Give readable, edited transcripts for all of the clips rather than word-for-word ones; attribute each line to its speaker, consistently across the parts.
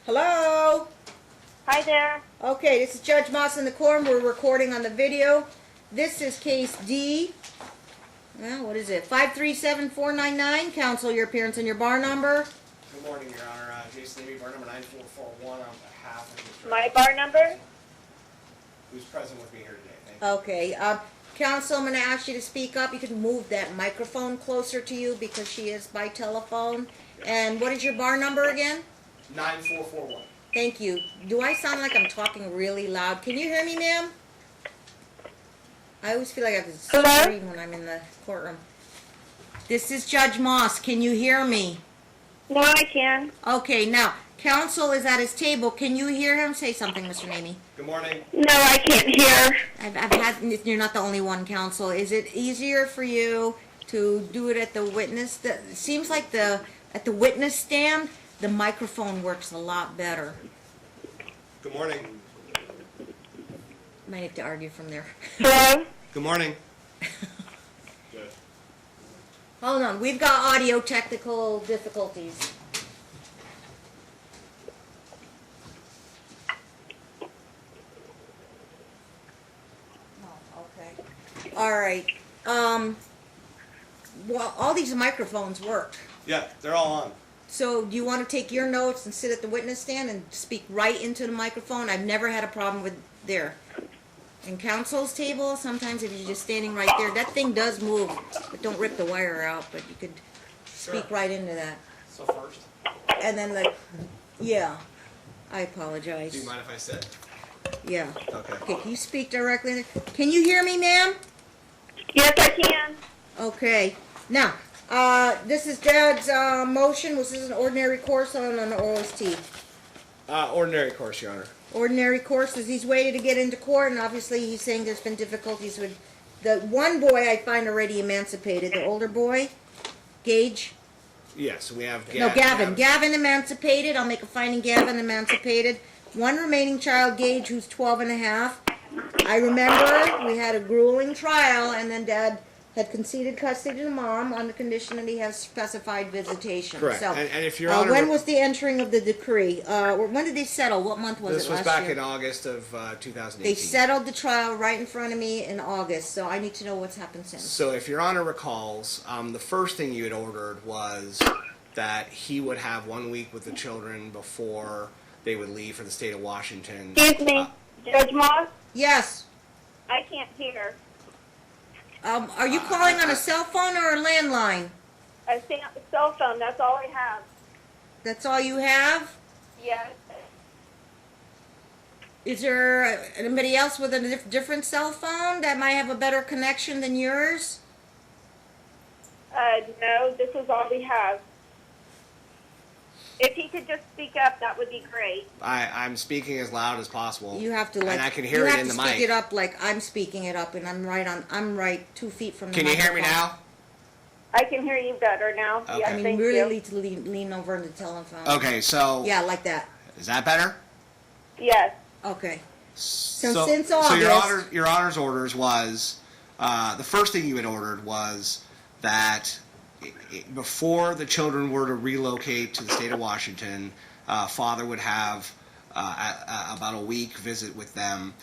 Speaker 1: Hello?
Speaker 2: Hi there.
Speaker 1: Okay, this is Judge Moss in the court. We're recording on the video. This is case D. Well, what is it? 537499. Counsel, your appearance and your bar number.
Speaker 3: Good morning, Your Honor. Jason Levy, bar number 9441 on behalf of the
Speaker 2: My bar number?
Speaker 3: who's present with me here today. Thank you.
Speaker 1: Okay, counsel, I'm going to ask you to speak up. You can move that microphone closer to you because she is by telephone. And what is your bar number again?
Speaker 3: 9441.
Speaker 1: Thank you. Do I sound like I'm talking really loud? Can you hear me, ma'am? I always feel like I have to scream when I'm in the courtroom. This is Judge Moss. Can you hear me?
Speaker 2: No, I can.
Speaker 1: Okay, now, counsel is at his table. Can you hear him? Say something, Mr. Namey.
Speaker 3: Good morning.
Speaker 2: No, I can't hear.
Speaker 1: I've had, you're not the only one, counsel. Is it easier for you to do it at the witness? It seems like at the witness stand, the microphone works a lot better.
Speaker 3: Good morning.
Speaker 1: Might have to argue from there.
Speaker 2: Hello?
Speaker 3: Good morning.
Speaker 1: Hold on, we've got audio technical difficulties. Oh, okay. All right. Well, all these microphones work.
Speaker 3: Yeah, they're all on.
Speaker 1: So do you want to take your notes and sit at the witness stand and speak right into the microphone? I've never had a problem with there. In counsel's table, sometimes if you're just standing right there, that thing does move, but don't rip the wire out, but you could speak right into that.
Speaker 3: So first,
Speaker 1: And then like, yeah, I apologize.
Speaker 3: do you mind if I sit?
Speaker 1: Yeah.
Speaker 3: Okay.
Speaker 1: Okay, can you speak directly? Can you hear me, ma'am?
Speaker 2: Yes, I can.
Speaker 1: Okay. Now, this is Dad's motion. Was this an ordinary course on an OST?
Speaker 3: Ordinary course, Your Honor.
Speaker 1: Ordinary course as he's waited to get into court, and obviously he's saying there's been difficulties with the one boy I find already emancipated, the older boy, Gage.
Speaker 3: Yes, we have
Speaker 1: Gavin. Gavin emancipated. I'll make a finding Gavin emancipated. One remaining child, Gage, who's 12 and a half. I remember we had a grueling trial, and then Dad had conceded custody to Mom on the condition that he has specified visitation.
Speaker 3: Correct.
Speaker 1: So,
Speaker 3: And if Your Honor,
Speaker 1: when was the entering of the decree? When did they settle? What month was
Speaker 3: this
Speaker 1: it
Speaker 3: was
Speaker 1: last
Speaker 3: back
Speaker 1: year?
Speaker 3: in August of 2018.
Speaker 1: They settled the trial right in front of me in August, so I need to know what's happened since.
Speaker 3: So if Your Honor recalls, the first thing you had ordered was that he would have 1 week with the children before they would leave for the state of Washington.
Speaker 2: Excuse me, Judge Moss?
Speaker 1: Yes.
Speaker 2: I can't hear.
Speaker 1: Are you calling on a cell phone or a landline?
Speaker 2: I see on the cell phone. That's all I have.
Speaker 1: That's all you have?
Speaker 2: Yes.
Speaker 1: Is there anybody else with a different cell phone that might have a better connection than yours?
Speaker 2: No, this is all we have. If he could just speak up, that would be great.
Speaker 3: I'm speaking as loud as possible.
Speaker 1: You have to like.
Speaker 3: and I can hear it in the
Speaker 1: You have to
Speaker 3: mic.
Speaker 1: speak it up like I'm speaking it up, and I'm right 2 feet from the
Speaker 3: Can you hear
Speaker 1: microphone.
Speaker 3: me now?
Speaker 2: I can hear you better now.
Speaker 3: Okay.
Speaker 2: Yes,
Speaker 1: I mean,
Speaker 2: thank
Speaker 1: really
Speaker 2: you.
Speaker 1: need to lean over on the telephone.
Speaker 3: Okay, so
Speaker 1: Yeah, like that.
Speaker 3: is that better?
Speaker 2: Yes.
Speaker 1: Okay.
Speaker 3: So
Speaker 1: since
Speaker 3: so
Speaker 1: August-
Speaker 3: your Honor's orders was the first thing you had ordered was that before the children were to relocate to the state of Washington, father would have about a week visit with them.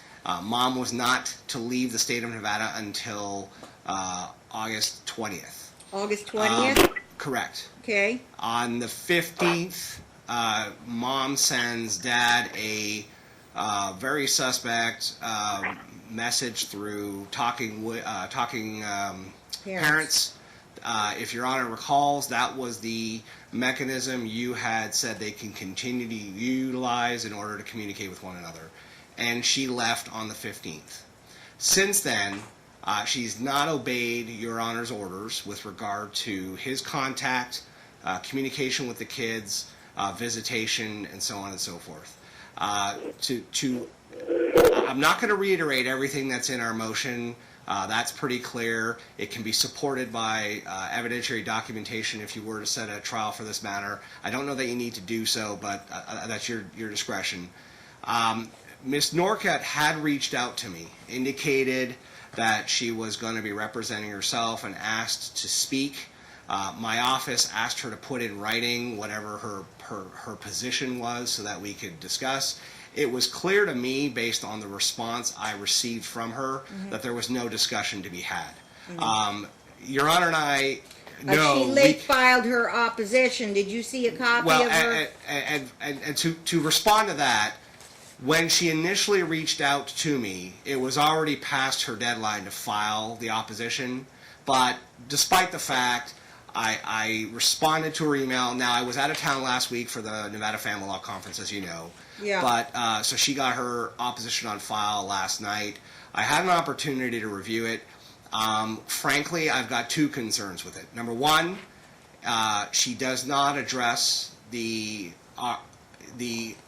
Speaker 3: Mom was not to leave the state of Nevada until August 20th.
Speaker 1: August 20th.
Speaker 3: Correct.
Speaker 1: Okay.
Speaker 3: On the 15th, Mom sends Dad a very suspect message through talking parents. If Your Honor recalls, that was the mechanism you had said they can continue to utilize in order to communicate with one another. And she left on the 15th. Since then, she's not obeyed Your Honor's orders with regard to his contact, communication with the kids, visitation, and so on and so forth. I'm not going to reiterate everything that's in our motion. That's pretty clear. It can be supported by evidentiary documentation if you were to set a trial for this matter. I don't know that you need to do so, but that's your discretion. Ms. Norcutt had reached out to me, indicated that she was going to be representing herself and asked to speak. My office asked her to put in writing whatever her position was so that we could discuss. It was clear to me, based on the response I received from her, that there was no discussion to be had. Your Honor and I know...
Speaker 1: She late filed her opposition. Did you see a copy of her?
Speaker 3: And to respond to that, when she initially reached out to me, it was already past her deadline to file the opposition. But despite the fact, I responded to her email. Now, I was out of town last week for the Nevada Family Law Conference, as you know.
Speaker 1: Yeah.
Speaker 3: But so she got her opposition on file last night. I had an opportunity to review it. Frankly, I've got two concerns with it. Number one, she does not address the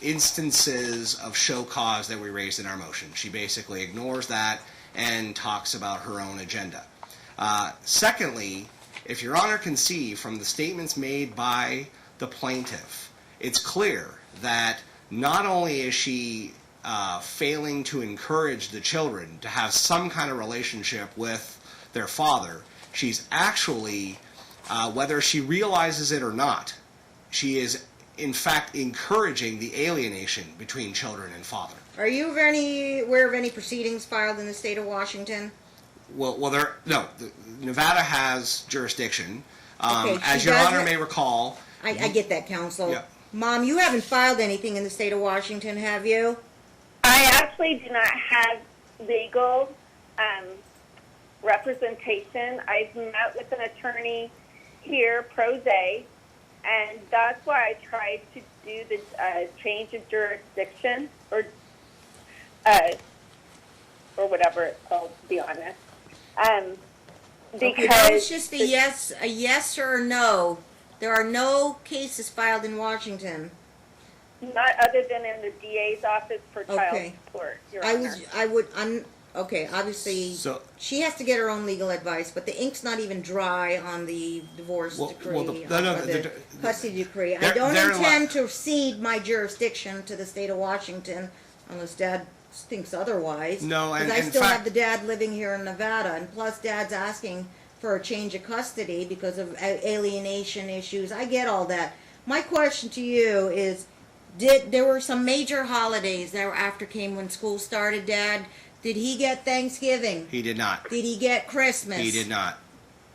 Speaker 3: instances of show cause that we raised in our motion. She basically ignores that and talks about her own agenda. Secondly, if Your Honor can see from the statements made by the plaintiff, it's clear that not only is she failing to encourage the children to have some kind of relationship with their father, she's actually, whether she realizes it or not, she is in fact encouraging the alienation between children and father.
Speaker 1: Are you aware of any proceedings filed in the state of Washington?
Speaker 3: Nevada has jurisdiction.
Speaker 1: Okay,
Speaker 3: as
Speaker 1: she
Speaker 3: Your
Speaker 1: doesn't-
Speaker 3: Honor may recall...
Speaker 1: I get that, counsel.
Speaker 3: Yeah.
Speaker 1: Mom, you haven't filed anything in the state of Washington, have you?
Speaker 2: I actually do not have legal representation. I've met with an attorney here, pro se, and that's why I tried to do the change of jurisdiction or whatever it's called, to be honest.
Speaker 1: Okay,
Speaker 2: Because
Speaker 1: that was just a yes or a no. There are no cases filed in Washington.
Speaker 2: not other than in the DA's office for child
Speaker 1: Okay.
Speaker 2: support, Your Honor.
Speaker 1: Okay, obviously,
Speaker 3: So-
Speaker 1: she has to get her own legal advice, but the ink's not even dry on the divorce decree, or the custody decree. I don't intend to cede my jurisdiction to the state of Washington unless Dad thinks otherwise.
Speaker 3: No, and
Speaker 1: because I
Speaker 3: in
Speaker 1: still
Speaker 3: fact-
Speaker 1: have the dad living here in Nevada, and plus Dad's asking for a change of custody because of alienation issues. I get all that. My question to you is, there were some major holidays that were after came when school started, Dad? Did he get Thanksgiving?
Speaker 3: He did not.
Speaker 1: Did he get Christmas?
Speaker 3: He did not.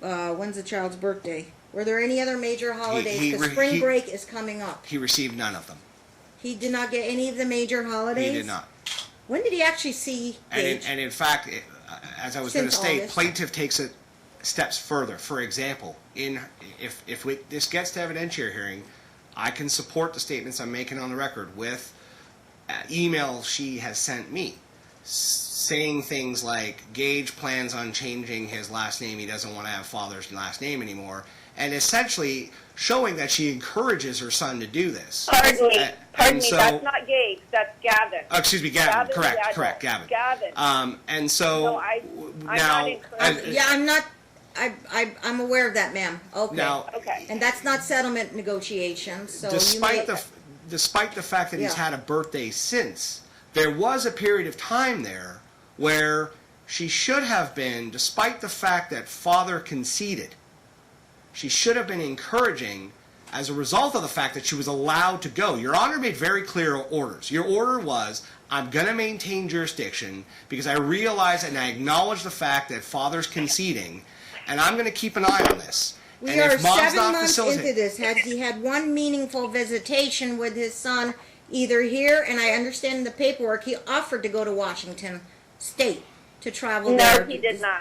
Speaker 1: When's the child's birthday? Were there any other major holidays?
Speaker 3: he
Speaker 1: Because
Speaker 3: re-
Speaker 1: spring
Speaker 3: he-
Speaker 1: break is coming up.
Speaker 3: He received none of them.
Speaker 1: He did not get any of the major holidays?
Speaker 3: He did not.
Speaker 1: When did he actually see Gage?
Speaker 3: And in fact, as I was going to
Speaker 1: Since
Speaker 3: state,
Speaker 1: August.
Speaker 3: plaintiff takes it steps further. For example, if this gets to evidentiary hearing, I can support the statements I'm making on the record with emails she has sent me, saying things like Gage plans on changing his last name. He doesn't want to have father's last name anymore, and essentially showing that she encourages her son to do this.
Speaker 2: Pardon me.
Speaker 3: And so-
Speaker 2: That's not Gage. That's Gavin.
Speaker 3: Excuse me, Gavin.
Speaker 2: Gavin's the
Speaker 3: Correct,
Speaker 2: adult.
Speaker 3: Gavin.
Speaker 2: Gavin.
Speaker 3: And so
Speaker 2: No, I'm
Speaker 3: now,
Speaker 2: not encouraging.
Speaker 1: Yeah, I'm not. I'm aware of that, ma'am. Okay.
Speaker 3: now,
Speaker 2: Okay.
Speaker 1: And that's not settlement negotiations. So
Speaker 3: despite the fact that he's
Speaker 1: Yeah.
Speaker 3: had a birthday since, there was a period of time there where she should have been, despite the fact that father conceded, she should have been encouraging as a result of the fact that she was allowed to go. Your Honor made very clear orders. Your order was, I'm going to maintain jurisdiction because I realize and I acknowledge the fact that father's conceding, and I'm going to keep an eye on this.
Speaker 1: we
Speaker 3: And
Speaker 1: are
Speaker 3: if mom's
Speaker 1: 7
Speaker 3: not
Speaker 1: months into
Speaker 3: facilitating,
Speaker 1: this. Has he had one meaningful visitation with his son, either here, and I understand in the paperwork he offered to go to Washington State to travel
Speaker 2: No,
Speaker 1: there.
Speaker 2: he did not.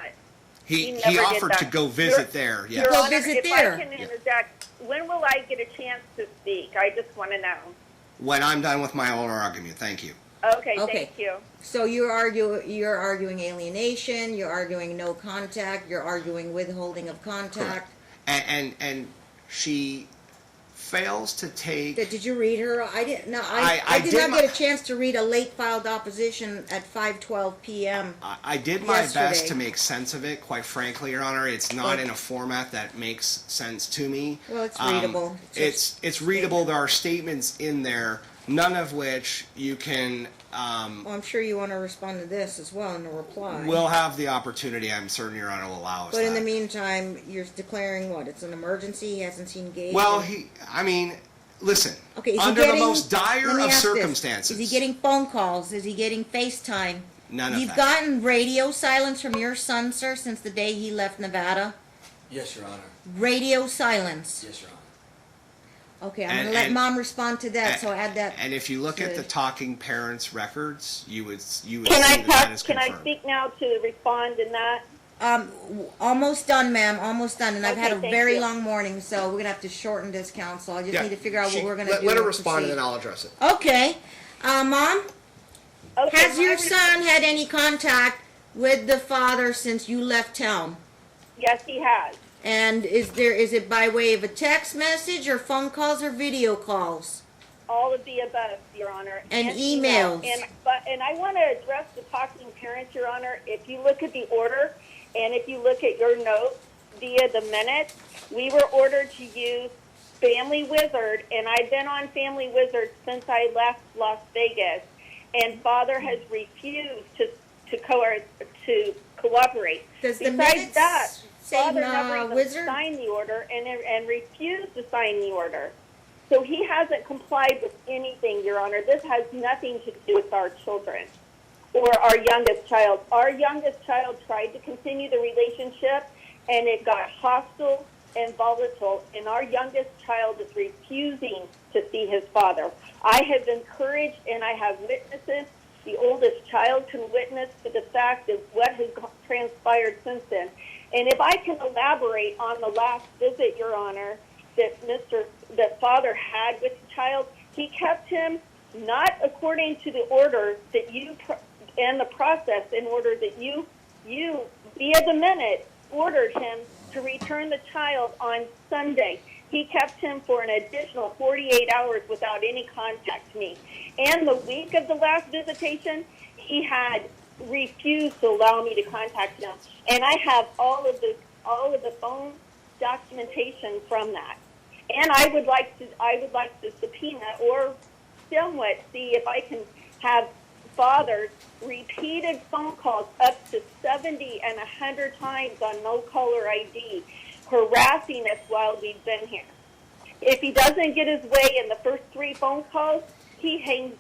Speaker 3: he
Speaker 2: never did
Speaker 3: offered
Speaker 2: that.
Speaker 3: to go visit
Speaker 2: Your-
Speaker 3: there.
Speaker 2: Your
Speaker 3: Yes.
Speaker 1: Go
Speaker 2: Honor,
Speaker 1: visit
Speaker 2: if
Speaker 1: there.
Speaker 2: I can interject, when will I get a chance to speak? I just want to know.
Speaker 3: When I'm done with my oral argument, thank you.
Speaker 2: Okay,
Speaker 1: Okay.
Speaker 2: thank you.
Speaker 1: So you're arguing alienation. You're arguing no contact. You're arguing withholding of contact.
Speaker 3: And she fails to take.
Speaker 1: Did you read her? I didn't. No,
Speaker 3: I
Speaker 1: I did
Speaker 3: did
Speaker 1: not get
Speaker 3: my-
Speaker 1: a chance to read a late filed opposition at 5:12 p.m.
Speaker 3: I did my
Speaker 1: yesterday.
Speaker 3: best to make sense of it. Quite frankly, Your Honor, it's not in a format that makes sense to me.
Speaker 1: Well, it's readable.
Speaker 3: It's readable. There are statements in there none of which you can.
Speaker 1: Well, I'm sure you want to respond to this as well in a reply.
Speaker 3: We'll have the opportunity. I'm certain Your Honor will allow us.
Speaker 1: But in
Speaker 3: that.
Speaker 1: the meantime, you're declaring what? It's an emergency. He hasn't seen Gage.
Speaker 3: Well, listen.
Speaker 1: Okay. Is
Speaker 3: Under
Speaker 1: he getting,
Speaker 3: the most dire
Speaker 1: let me
Speaker 3: of
Speaker 1: ask this.
Speaker 3: circumstances.
Speaker 1: Is he getting phone calls? Is he getting FaceTime?
Speaker 3: None of
Speaker 1: You've
Speaker 3: that.
Speaker 1: gotten radio silence from your son, sir, since the day he left Nevada.
Speaker 4: Yes, Your Honor.
Speaker 1: Radio silence.
Speaker 4: Yes, Your Honor.
Speaker 1: Okay, I'm
Speaker 3: And-
Speaker 1: going to let
Speaker 3: and-
Speaker 1: Mom respond to that, so add that.
Speaker 3: And if you look at
Speaker 1: to-
Speaker 3: the talking parents' records, you would
Speaker 2: Can
Speaker 3: see
Speaker 2: I
Speaker 3: that
Speaker 2: talk?
Speaker 3: is
Speaker 2: Can I
Speaker 3: confirmed.
Speaker 2: speak now to respond in that?
Speaker 1: Almost done, ma'am. Almost done. And I've had a
Speaker 2: Okay, thank
Speaker 1: very
Speaker 2: you.
Speaker 1: long morning, so we're gonna have to shorten this, counsel. I just need to figure out what we're gonna do.
Speaker 3: Let her
Speaker 1: and
Speaker 3: respond, and
Speaker 1: proceed.
Speaker 3: then I'll address it.
Speaker 1: Okay, Mom,
Speaker 2: Okay,
Speaker 1: has your
Speaker 2: my-
Speaker 1: son had any contact with the father since you left town?
Speaker 2: Yes, he has.
Speaker 1: And is it by way of a text message or phone calls or video calls?
Speaker 2: All of the above, Your Honor.
Speaker 1: And
Speaker 2: email.
Speaker 1: emails.
Speaker 2: And I want to address the talking parents, Your Honor. If you look at the order, and if you look at your notes via the minutes, we were ordered to use Family Wizard, and I've been on Family Wizard since I left Las Vegas, and Father has refused to cooperate.
Speaker 1: Does the
Speaker 2: Besides
Speaker 1: minutes
Speaker 2: that,
Speaker 1: say
Speaker 2: Father never even
Speaker 1: Wizard?
Speaker 2: signed the order and refused to sign the order. So he hasn't complied with anything, Your Honor. This has nothing to do with our children or our youngest child. Our youngest child tried to continue the relationship, and it got hostile and volatile, and our youngest child is refusing to see his father. I have encouraged, and I have witnesses. The oldest child can witness to the fact of what has transpired since then. And if I can elaborate on the last visit, Your Honor, that Father had with the child, he kept him not according to the order that you and the process in order that you via the minute ordered him to return the child on Sunday. He kept him for an additional 48 hours without any contact to me. And the week of the last visitation, he had refused to allow me to contact him. And I have all of the phone documentation from that. And I would like to subpoena or somewhat see if I can have Father's repeated phone calls up to 70 and 100 times on no caller ID, harassing us while we've been here. If he doesn't get his way in the first 3 phone calls, he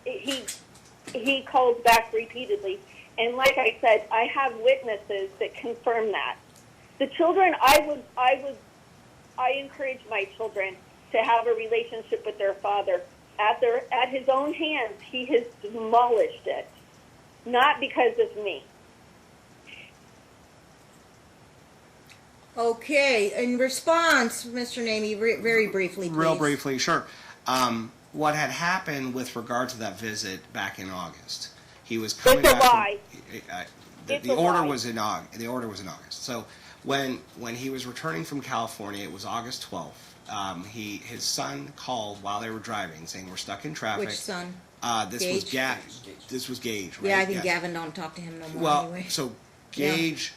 Speaker 2: calls back repeatedly. And like I said, I have witnesses that confirm that. The children, I encourage my children to have a relationship with their father. At his own hands, he has demolished it, not because of me.
Speaker 1: Okay, in response, Mr. Namey, very briefly, please.
Speaker 3: Real briefly, sure. What had happened with regard to that visit back in August? He was coming
Speaker 2: It's a
Speaker 3: back.
Speaker 2: lie.
Speaker 3: The order was in August. The order was in August. So when he was returning from California, it was August 12th. His son called while they were driving, saying we're stuck in traffic.
Speaker 1: Which son?
Speaker 3: This
Speaker 1: Gage?
Speaker 3: was Gage, right?
Speaker 1: Yeah, I think
Speaker 3: Yes.
Speaker 1: Gavin don't talk to him no more
Speaker 3: Well,
Speaker 1: anyway.
Speaker 3: so Gage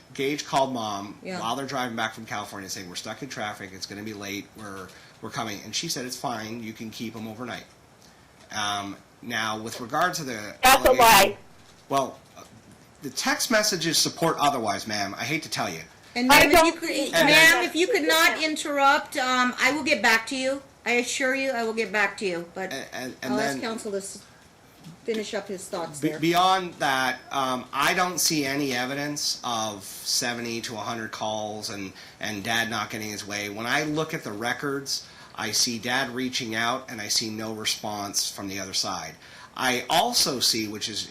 Speaker 3: called Mom
Speaker 1: Yeah.
Speaker 3: while they're driving back from California, saying we're stuck in traffic. It's going to be late. We're coming, and she said it's fine. You can keep him overnight. Now, with regard to the
Speaker 2: That's a
Speaker 3: allegation-
Speaker 2: lie.
Speaker 3: Well, the text messages support otherwise, ma'am. I hate to tell you.
Speaker 1: And
Speaker 2: I
Speaker 1: ma'am,
Speaker 2: don't
Speaker 1: if you could,
Speaker 2: think
Speaker 3: that-
Speaker 1: ma'am, if you could not interrupt, I will get back to you. I assure you, I will get back to you. But
Speaker 3: And
Speaker 1: I'll ask
Speaker 3: then
Speaker 1: counsel to finish up his thoughts there.
Speaker 3: beyond that, I don't see any evidence of 70 to 100 calls and Dad not getting his way. When I look at the records, I see Dad reaching out and I see no response from the other side. I also see, which is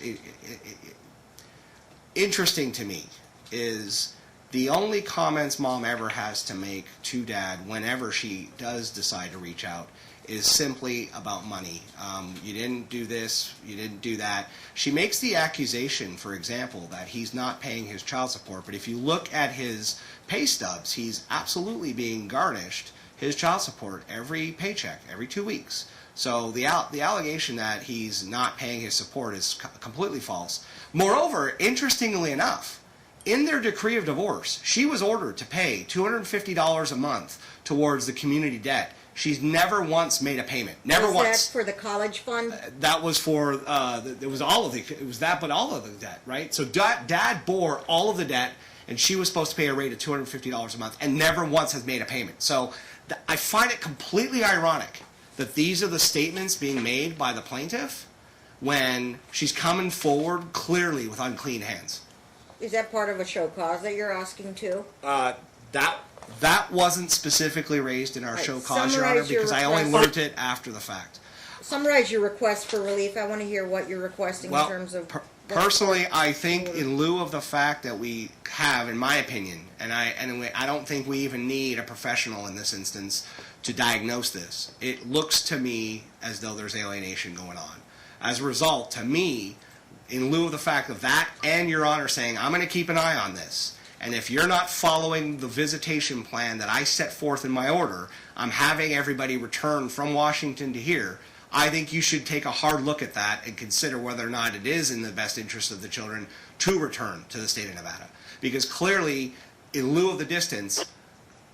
Speaker 3: interesting to me, is the only comments Mom ever has to make to Dad whenever she does decide to reach out is simply about money. You didn't do this, you didn't do that. She makes the accusation, for example, that he's not paying his child support, but if you look at his pay stubs, he's absolutely being garnished his child support every paycheck, every 2 weeks. So the allegation that he's not paying his support is completely false. Moreover, interestingly enough, in their decree of divorce, she was ordered to pay $250 a month towards the community debt. She's never once made a payment. Never
Speaker 1: Was
Speaker 3: once.
Speaker 1: that for the college fund?
Speaker 3: That was for it was all of the it was that, but all of the debt, right? So dad bore all of the debt, and she was supposed to pay a rate of $250 a month, and never once has made a payment. So I find it completely ironic that these are the statements being made by the plaintiff when she's coming forward clearly with unclean hands.
Speaker 1: Is that part of a show cause that you're asking too?
Speaker 3: That wasn't specifically raised in our
Speaker 1: Right,
Speaker 3: show cause, Your Honor,
Speaker 1: summarize your
Speaker 3: because I only
Speaker 1: request.
Speaker 3: learned it after the fact.
Speaker 1: Summarize your request for relief. I want to hear what you're requesting in terms of.
Speaker 3: Personally, I think in lieu of the fact that we have, in my opinion, and I don't think we even need a professional in this instance to diagnose this. It looks to me as though there's alienation going on. As a result, to me, in lieu of the fact of that and Your Honor saying, I'm going to keep an eye on this, and if you're not following the visitation plan that I set forth in my order, I'm having everybody return from Washington to here, I think you should take a hard look at that and consider whether or not it is in the best interest of the children to return to the state of Nevada. Because clearly, in lieu of the distance,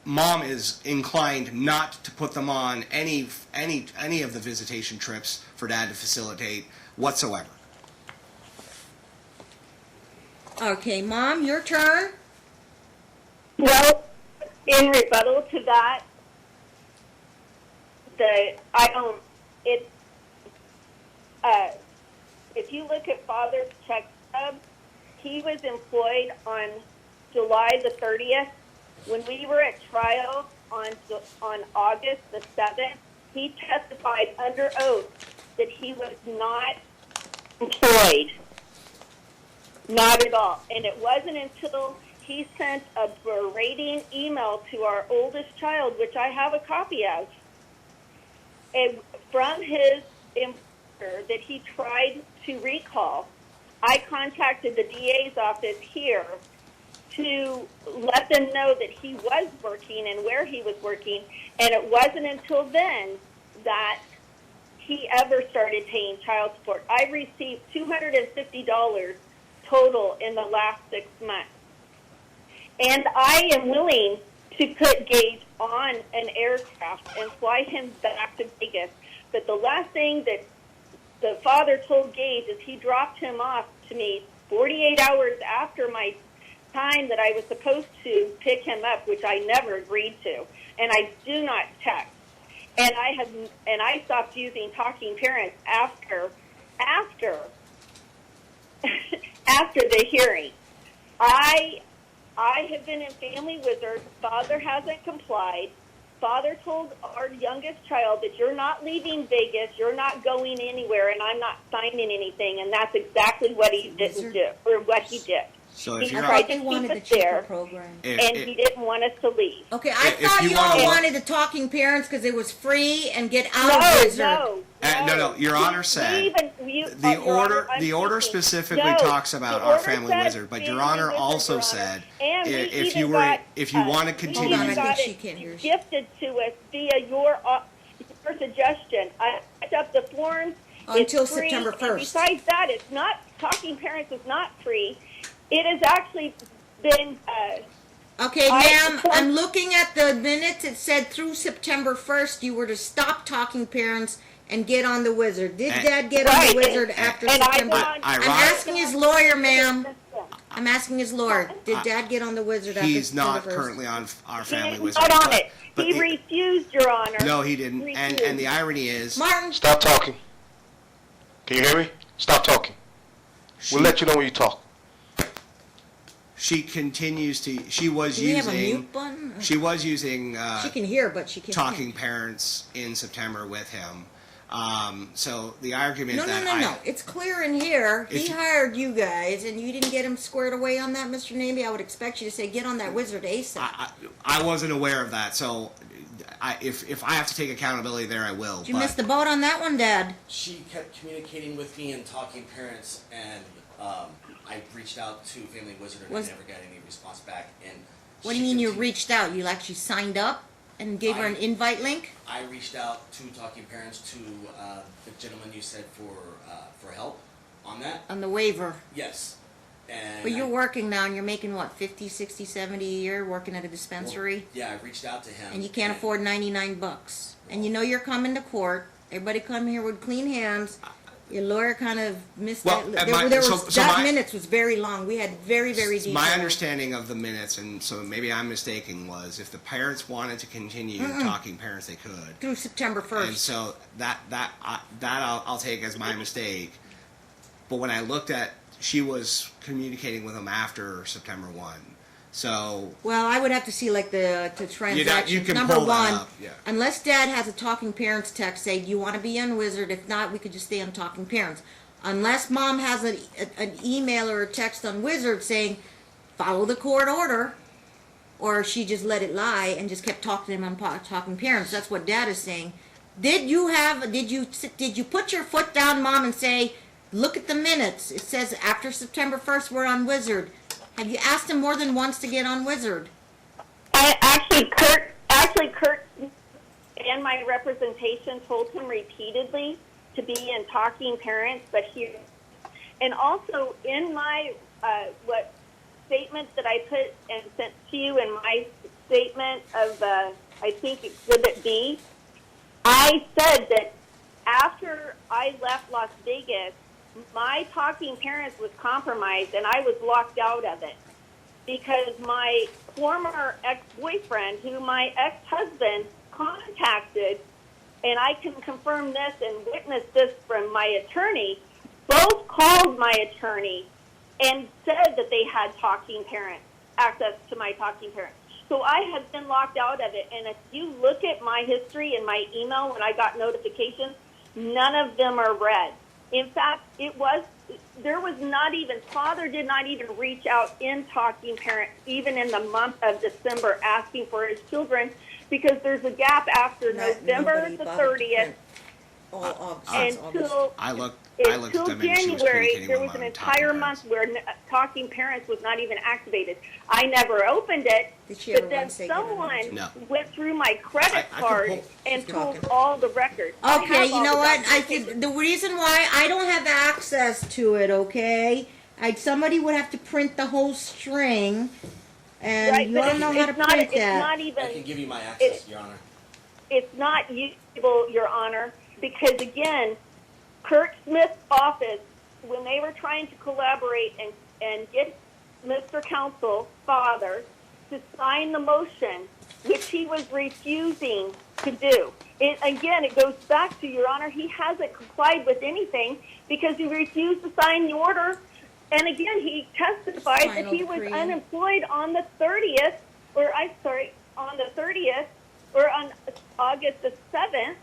Speaker 3: Mom is inclined not to put them on any of the visitation trips for Dad to facilitate whatsoever.
Speaker 1: Okay, Mom, your turn.
Speaker 2: Well, in rebuttal to that, if you look at Father's check stub, he was employed on July the 30th. When we were at trial on August the 7th, he testified under oath that he was not employed. Not at all. And it wasn't until he sent a berating email to our oldest child, which I have a copy of, and from his employer that he tried to recall. I contacted the DA's office here to let them know that he was working and where he was working, and it wasn't until then that he ever started paying child support. I received $250 total in the last 6 months. And I am willing to put Gage on an aircraft and fly him back to Vegas. But the last thing that the father told Gage is he dropped him off to me 48 hours after my time that I was supposed to pick him up, which I never agreed to. And I do not text. And I stopped using Talking Parents after the hearing. I have been in Family Wizard. Father hasn't complied. Father told our youngest child that you're not leaving Vegas, you're not going anywhere, and I'm not signing anything. And that's exactly what he didn't do, or what he did.
Speaker 3: So
Speaker 2: He
Speaker 3: if you're
Speaker 2: tried
Speaker 1: They
Speaker 2: to
Speaker 1: wanted
Speaker 2: keep
Speaker 1: the
Speaker 2: us
Speaker 1: cheaper
Speaker 2: there,
Speaker 1: program.
Speaker 2: and he didn't want us to leave.
Speaker 1: Okay, I
Speaker 3: If
Speaker 1: thought
Speaker 3: you
Speaker 1: you all
Speaker 3: wanna-
Speaker 1: wanted the Talking Parents because it was free and get out of Wizard.
Speaker 3: No, Your Honor said the order specifically talks about our Family Wizard, but Your Honor also said if you want to continue.
Speaker 1: Hold on, I think she can't hear you.
Speaker 2: Gifted to us via your suggestion. I picked up the forms.
Speaker 1: Until
Speaker 2: It's free,
Speaker 1: September
Speaker 2: and
Speaker 1: 1st.
Speaker 2: besides that, it's not Talking Parents is not free. It has actually been.
Speaker 1: Okay, ma'am, I'm looking at the minutes. It said through September 1st you were to stop Talking Parents and get on the Wizard. Did Dad get on the Wizard after September? I'm asking his lawyer, ma'am. I'm asking his lawyer. Did Dad get on the Wizard after
Speaker 3: He's
Speaker 1: September 1st?
Speaker 3: not currently on our Family
Speaker 2: He's
Speaker 3: Wizard.
Speaker 2: not on it.
Speaker 3: but
Speaker 2: He refused, Your Honor.
Speaker 3: No, he didn't.
Speaker 2: Refused.
Speaker 3: And the irony is,
Speaker 1: Martin,
Speaker 4: Stop talking. Can you hear me? Stop talking. We'll let you know when you talk.
Speaker 3: she continues to. She was
Speaker 1: do we have a
Speaker 3: using.
Speaker 1: mute button?
Speaker 3: She was using
Speaker 1: She can hear, but she can't.
Speaker 3: Talking Parents in September with him. So the argument
Speaker 1: No,
Speaker 3: that
Speaker 1: no. It's clear in here. He
Speaker 3: If-
Speaker 1: hired you guys, and you didn't get him squared away on that, Mr. Namby. I would expect you to say, get on that Wizard ASAP.
Speaker 3: I wasn't aware of that. So if I have to take accountability there, I will.
Speaker 1: Did you miss the boat on that one, Dad?
Speaker 5: She kept communicating with me and Talking Parents, and I reached out to Family Wizard and I never got any response back. And
Speaker 1: What do you mean you reached out? You actually signed up and gave her an invite link?
Speaker 5: I reached out to Talking Parents to the gentleman you said for help on that.
Speaker 1: On the waiver.
Speaker 5: Yes, And
Speaker 1: But you're working now and you're making what, 50, 60, 70 a year working at a dispensary?
Speaker 5: Yeah, I reached out to him.
Speaker 1: And you can't afford 99 bucks. And you know you're coming to court. Everybody come here with clean hands. Your lawyer kind of missed
Speaker 3: Well,
Speaker 1: that.
Speaker 3: and
Speaker 1: That
Speaker 3: my-
Speaker 1: minutes was very long. We had very, very detailed.
Speaker 3: My understanding of the minutes, and so maybe I'm mistaken, was if the parents wanted to continue talking parents, they could.
Speaker 1: Through September 1st.
Speaker 3: And so that I'll take as my mistake. But when I looked at, she was communicating with them after September 1. So
Speaker 1: Well, I would have to see like the transaction.
Speaker 3: you can
Speaker 1: Number
Speaker 3: pull that
Speaker 1: one,
Speaker 3: up, yeah.
Speaker 1: unless Dad has a talking parents text say, "Do you want to be on Wizard?" If not, we could just stay on talking parents. Unless Mom has an email or a text on Wizard saying, "Follow the court order," or she just let it lie and just kept talking to him on talking parents. That's what Dad is saying. Did you put your foot down, Mom, and say, "Look at the minutes. It says after September 1st we're on Wizard." Have you asked him more than once to get on Wizard?
Speaker 2: Kurt and my representation told him repeatedly to be in talking parents, but and also in my what statement that I put and sent to you in my statement of I think Exhibit B, I said that after I left Las Vegas, my talking parents was compromised and I was locked out of it because my former ex-boyfriend, who my ex-husband contacted, and I can confirm this and witness this from my attorney, both called my attorney and said that they had talking parents, access to my talking parents. So I have been locked out of it, and if you look at my history and my email when I got notifications, none of them are read. In fact, there was not even, Father did not even reach out in talking parents, even in the month of December, asking for his children, because there's a gap after November the 30th until
Speaker 3: I looked at them and she was
Speaker 2: January.
Speaker 3: communicating
Speaker 2: There
Speaker 3: with
Speaker 2: was an
Speaker 3: them on
Speaker 2: entire
Speaker 3: talking
Speaker 2: month
Speaker 3: parents.
Speaker 2: where talking parents was not even activated. I never opened it,
Speaker 1: Did she ever
Speaker 2: but then
Speaker 1: once say get on
Speaker 2: someone
Speaker 3: No.
Speaker 2: went through my credit
Speaker 3: I can
Speaker 2: card
Speaker 3: pull-
Speaker 2: and
Speaker 1: She's
Speaker 2: pulled
Speaker 1: talking.
Speaker 2: all the records. I
Speaker 1: Okay,
Speaker 2: have
Speaker 1: you
Speaker 2: all
Speaker 1: know
Speaker 2: the
Speaker 1: what?
Speaker 2: documentation.
Speaker 1: The reason why I don't have access to it, okay? Somebody would have to print the whole string, and
Speaker 2: Right,
Speaker 1: you
Speaker 2: but
Speaker 1: don't know how to
Speaker 2: it's not,
Speaker 1: print
Speaker 2: it's
Speaker 1: that.
Speaker 2: not
Speaker 5: I
Speaker 2: even,
Speaker 5: can give you my access, Your Honor.
Speaker 2: it's not usable, Your Honor, because again, Kurt Smith's office, when they were trying to collaborate and get Mr. Counsel, Father, to sign the motion, which he was refusing to do. It goes back to, Your Honor, he hasn't complied with anything because he refused to sign the order. And again, he testified that he was
Speaker 1: Final decree.
Speaker 2: unemployed on the 30th, on the 30th, or on August the 7th,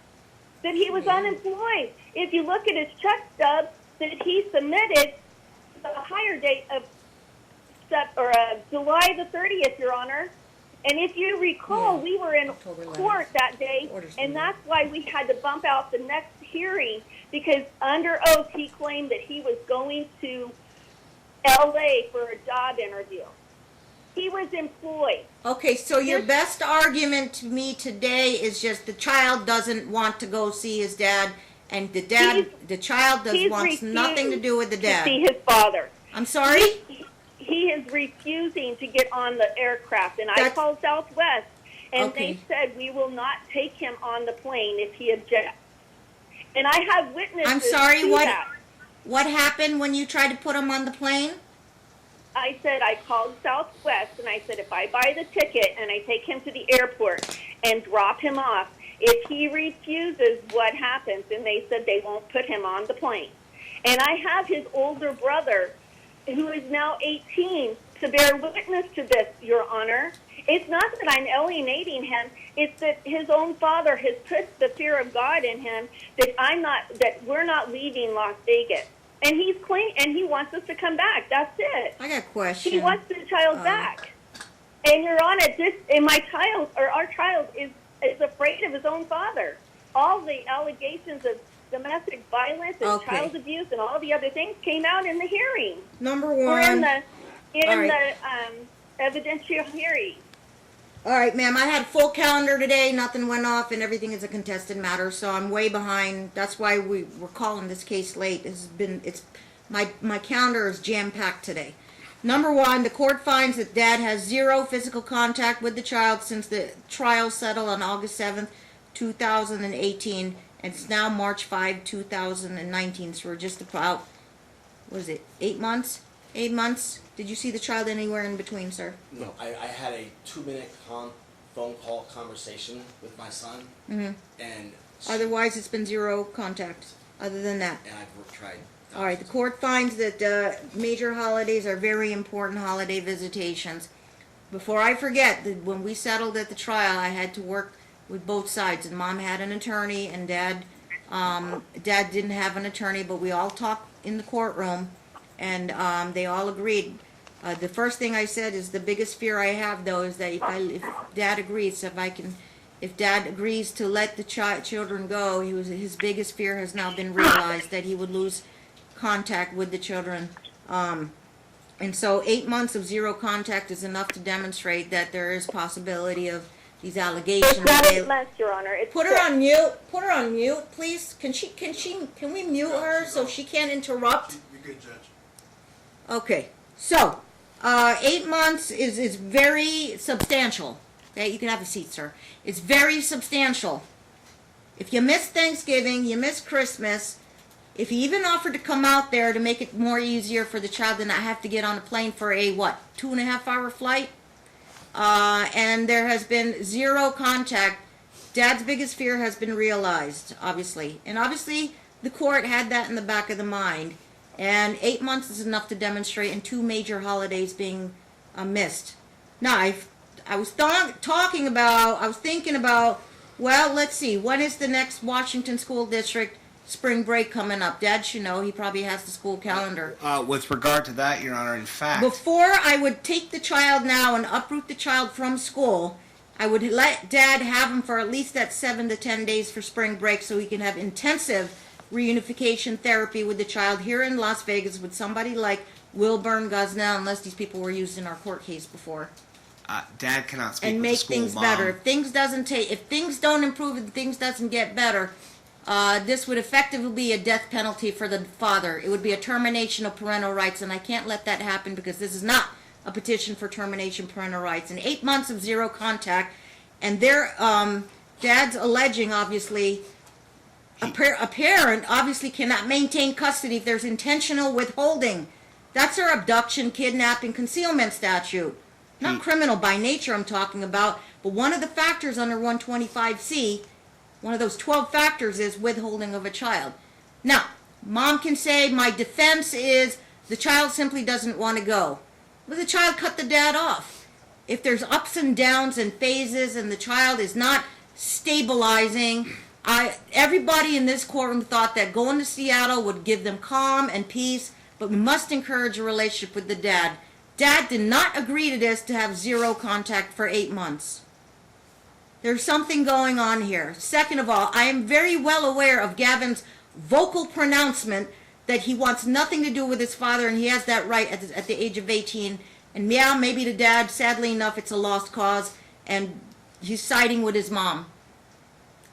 Speaker 2: that he was unemployed. If you look at his check stub that he submitted, the hire date of July the 30th, Your Honor. And if you recall,
Speaker 1: Yeah.
Speaker 2: we were in
Speaker 1: October 11th.
Speaker 2: court that day,
Speaker 1: Orders
Speaker 2: and
Speaker 1: were
Speaker 2: that's why we had to bump out the next hearing, because under oath he claimed that he was going to L.A. for a job interview. He was employed.
Speaker 1: Okay, so your
Speaker 2: Yes.
Speaker 1: best argument to me today is just the child doesn't want to go see his dad, and the child wants nothing to do with the
Speaker 2: To see
Speaker 1: dad.
Speaker 2: his father.
Speaker 1: I'm sorry?
Speaker 2: He is refusing to get on the aircraft, and I
Speaker 1: That's-
Speaker 2: called Southwest, and
Speaker 1: Okay.
Speaker 2: they said we will not take him on the plane if he objects. And I have witnesses.
Speaker 1: I'm sorry,
Speaker 2: to
Speaker 1: what?
Speaker 2: that.
Speaker 1: What happened when you tried to put him on the plane?
Speaker 2: I said I called Southwest, and I said if I buy the ticket and I take him to the airport and drop him off, if he refuses, what happens? And they said they won't put him on the plane. And I have his older brother, who is now 18, to bear witness to this, Your Honor. It's not that I'm alienating him. It's that his own father has put the fear of God in him that we're not leaving Las Vegas. And he's clean, and he wants us to come back. That's it.
Speaker 1: I got a question.
Speaker 2: He wants the child back. And Your Honor, our child is afraid of his own father. All the allegations of domestic violence and
Speaker 1: Okay.
Speaker 2: child abuse and all the other things came out in the hearing.
Speaker 1: Number
Speaker 2: Or
Speaker 1: one.
Speaker 2: in the
Speaker 1: All right.
Speaker 2: evidentiary hearing.
Speaker 1: All right, ma'am, I had a full calendar today. Nothing went off, and everything is a contested matter, so I'm way behind. That's why we're calling this case late. My calendar is jam-packed today. Number one, the court finds that dad has zero physical contact with the child since the trial settled on August 7th, 2018, and it's now March 5, 2019, so we're just about, what is it, 8 months? 8 months? Did you see the child anywhere in between, sir?
Speaker 5: No, I had a 2-minute phone call conversation with my son,
Speaker 1: Mm-hmm.
Speaker 5: and
Speaker 1: Otherwise, it's been zero contact, other than that.
Speaker 5: and I've tried.
Speaker 1: All right, the court finds that major holidays are very important holiday visitations. Before I forget, when we settled at the trial, I had to work with both sides, and Mom had an attorney, and Dad didn't have an attorney, but we all talked in the courtroom, and they all agreed. The first thing I said is the biggest fear I have, though, is that if Dad agrees, if Dad agrees to let the children go, his biggest fear has now been realized, that he would lose contact with the children. And so 8 months of zero contact is enough to demonstrate that there is possibility of these allegations.
Speaker 2: It's not 8 months, Your Honor. It's
Speaker 1: Put her
Speaker 2: 6.
Speaker 1: on mute. Put her on mute, please. Can we mute her so she can't interrupt?
Speaker 6: You're good, Judge.
Speaker 1: Okay. So, 8 months is very substantial. Okay, you can have a seat, sir. It's very substantial. If you miss Thanksgiving, you miss Christmas, if he even offered to come out there to make it more easier for the child to not have to get on a plane for a, 2.5-hour flight? And there has been zero contact. Dad's biggest fear has been realized, obviously. And obviously, the court had that in the back of the mind. And 8 months is enough to demonstrate, and 2 major holidays being missed. Now, I was thinking about, well, let's see, when is the next Washington School District spring break coming up? Dad should know. He probably has the school calendar.
Speaker 3: With regard to that, Your Honor, in fact,
Speaker 1: Before I would take the child now and uproot the child from school, I would let Dad have him for at least that 7 to 10 days for spring break so he can have intensive reunification therapy with the child here in Las Vegas with somebody like Wilburn Gosnell, unless these people were used in our court case before.
Speaker 3: Dad cannot speak
Speaker 1: And
Speaker 3: with
Speaker 1: make
Speaker 3: the school
Speaker 1: things
Speaker 3: mom.
Speaker 1: better. If things don't improve and things doesn't get better, this would effectively be a death penalty for the father. It would be a termination of parental rights, and I can't let that happen because this is not a petition for termination of parental rights. And 8 months of zero contact, and their Dad's alleging, obviously, a parent obviously cannot maintain custody if there's intentional withholding. That's our abduction, kidnapping, concealment statute. Not criminal by nature I'm talking about, but one of the factors under 125C, one of those 12 factors, is withholding of a child. Now, Mom can say, my defense is the child simply doesn't want to go. But the child cut the dad off. If there's ups and downs and phases and the child is not stabilizing, everybody in this courtroom thought that going to Seattle would give them calm and peace, but we must encourage a relationship with the dad. Dad did not agree to this, to have zero contact for 8 months. There's something going on here. Second of all, I am very well aware of Gavin's vocal pronouncement that he wants nothing to do with his father, and he has that right at the age of 18. And yeah, maybe the dad, sadly enough, it's a lost cause, and he's siding with his mom.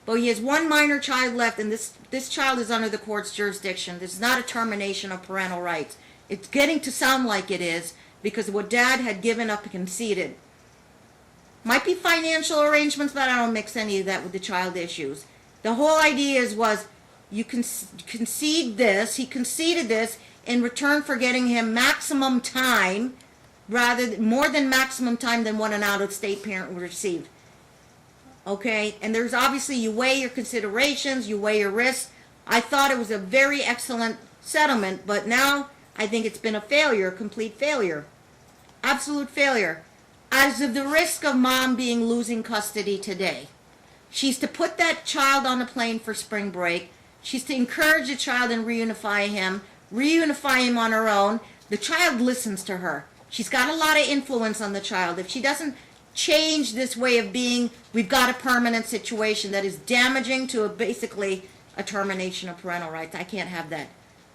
Speaker 1: But he has one minor child left, and this child is under the court's jurisdiction. This is not a termination of parental rights. It's getting to sound like it is, because of what Dad had given up and conceded. Might be financial arrangements, but I don't mix any of that with the child issues. The whole idea was you concede this, he conceded this in return for getting him maximum time, more than maximum time than what an out-of-state parent would receive. Okay, and there's obviously, you weigh your considerations, you weigh your risks. I thought it was a very excellent settlement, but now I think it's been a failure, complete failure. Absolute failure. As of the risk of Mom losing custody today, she's to put that child on a plane for spring break. She's to encourage the child and reunify him on her own. The child listens to her. She's got a lot of influence on the child. If she doesn't change this way of being, we've got a permanent situation that is damaging to basically a termination of parental rights. I can't have that.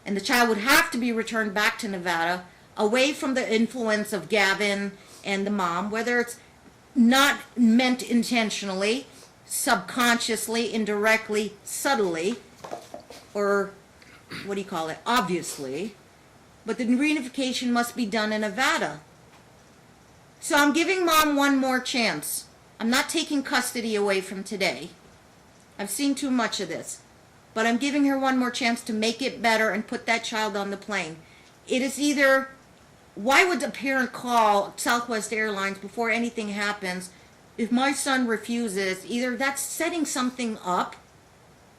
Speaker 1: And the child would have to be returned back to Nevada, away from the influence of Gavin and the mom, whether it's not meant intentionally, subconsciously, indirectly, subtly, or obviously. but the reunification must be done in Nevada. So I'm giving Mom one more chance. I'm not taking custody away from today. I've seen too much of this. But I'm giving her one more chance to make it better and put that child on the plane. It is either, why would a parent call Southwest Airlines before anything happens? If my son refuses, either that's setting something up,